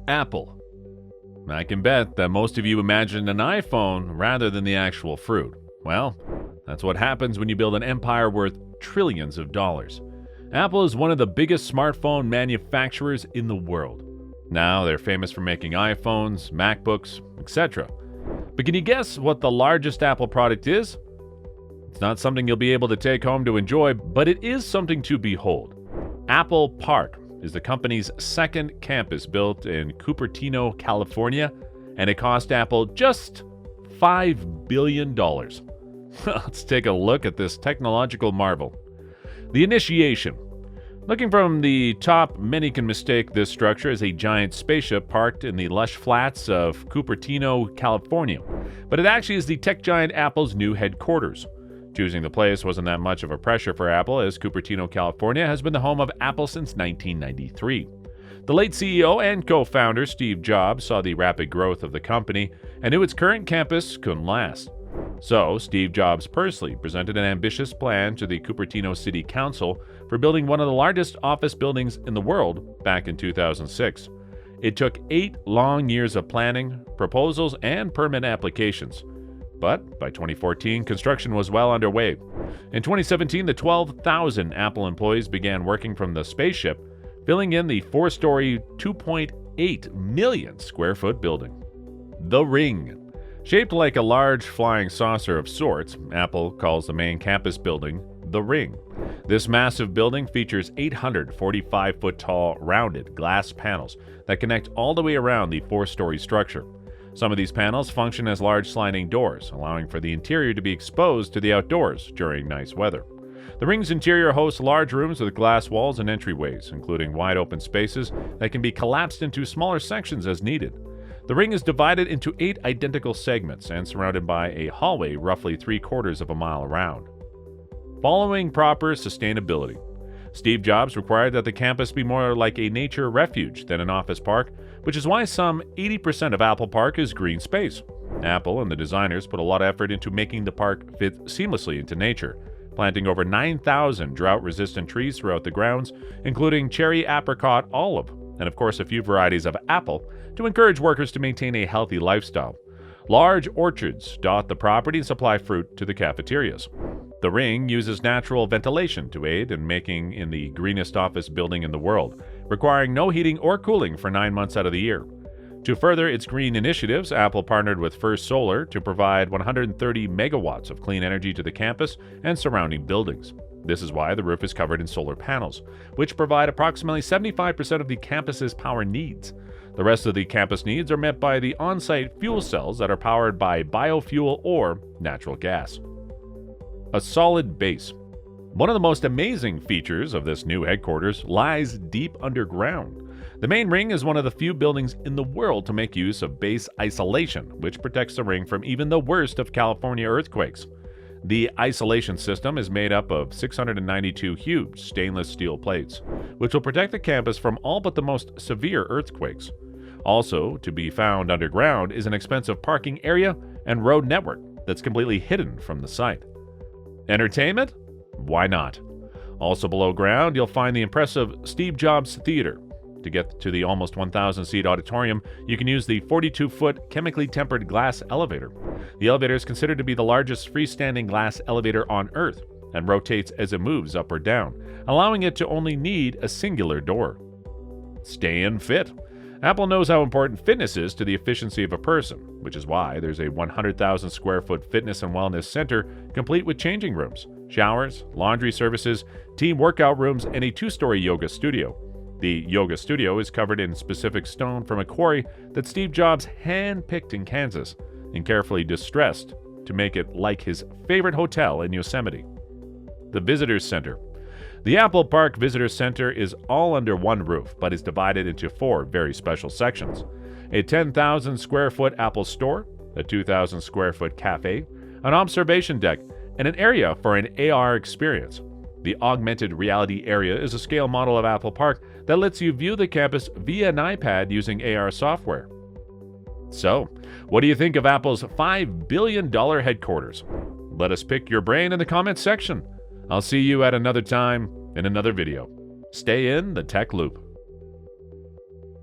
Apple. I can bet that most of you imagined an iPhone rather than the actual fruit. Well, that's what happens when you build an empire worth trillions of dollars. Apple is one of the biggest smartphone manufacturers in the world. Now they're famous for making iPhones, MacBooks, etc. But can you guess what the largest Apple product is? It's not something you'll be able to take home to enjoy, but it is something to behold. Apple Park is the company's second campus built in Cupertino, California, and it cost Apple just $5 billion. Let's take a look at this technological marvel. The initiation. Looking from the top, many can mistake this structure as a giant spaceship parked in the lush flats of Cupertino, California, but it actually is the tech giant Apple's new headquarters. Choosing the place wasn't that much of a pressure for Apple, as Cupertino, California has been the home of Apple since 1993. The late CEO and co-founder Steve Jobs saw the rapid growth of the company and knew its current campus couldn't last. So, Steve Jobs personally presented an ambitious plan to the Cupertino City Council for building one of the largest office buildings in the world back in 2006. It took 8 long years of planning, proposals, and permit applications. But by 2014, construction was well underway. In 2017, the 12,000 Apple employees began working from the spaceship, filling in the 4-story, 2.8 million square foot building. The Ring. Shaped like a large flying saucer of sorts, Apple calls the main campus building the Ring. This massive building features 845-foot-tall rounded glass panels that connect all the way around the 4-story structure. Some of these panels function as large sliding doors, allowing for the interior to be exposed to the outdoors during nice weather. The Ring's interior hosts large rooms with glass walls and entryways, including wide open spaces that can be collapsed into smaller sections as needed. The Ring is divided into 8 identical segments and surrounded by a hallway roughly 3/4 of a mile around. Following proper sustainability. Steve Jobs required that the campus be more like a nature refuge than an office park, which is why some 80% of Apple Park is green space. Apple and the designers put a lot of effort into making the park fit seamlessly into nature, planting over 9,000 drought-resistant trees throughout the grounds, including cherry, apricot, olive, and of course a few varieties of apple, to encourage workers to maintain a healthy lifestyle. Large orchards dot the property and supply fruit to the cafeterias. The Ring uses natural ventilation to aid in making in the greenest office building in the world, requiring no heating or cooling for 9 months out of the year. To further its green initiatives, Apple partnered with First Solar to provide 130 megawatts of clean energy to the campus and surrounding buildings. This is why the roof is covered in solar panels, which provide approximately 75% of the campus's power needs. The rest of the campus needs are met by the on-site fuel cells that are powered by biofuel or natural gas. A solid base. One of the most amazing features of this new headquarters lies deep underground. The main Ring is one of the few buildings in the world to make use of base isolation, which protects the Ring from even the worst of California earthquakes. The isolation system is made up of 692 huge stainless steel plates, which will protect the campus from all but the most severe earthquakes. Also to be found underground is an expensive parking area and road network that's completely hidden from the site. Entertainment? Why not? Also below ground, you'll find the impressive Steve Jobs Theater. To get to the almost 1,000-seat auditorium, you can use the 42-foot chemically tempered glass elevator. The elevator is considered to be the largest freestanding glass elevator on Earth and rotates as it moves up or down, allowing it to only need a singular door. Staying fit. Apple knows how important fitness is to the efficiency of a person, which is why there's a 100,000 square foot fitness and wellness center complete with changing rooms, showers, laundry services, team workout rooms, and a 2-story yoga studio. The yoga studio is covered in specific stone from a quarry that Steve Jobs hand-picked in Kansas and carefully distressed to make it like his favorite hotel in Yosemite. The Visitors Center. The Apple Park Visitor Center is all under one roof, but is divided into 4 very special sections. A 10,000 square foot Apple store, a 2,000 square foot cafe, an observation deck, and an area for an AR experience. The augmented reality area is a scale model of Apple Park that lets you view the campus via an iPad using AR software. So, what do you think of Apple's $5 billion headquarters? Let us pick your brain in the comments section. I'll see you at another time in another video. Stay in the tech loop.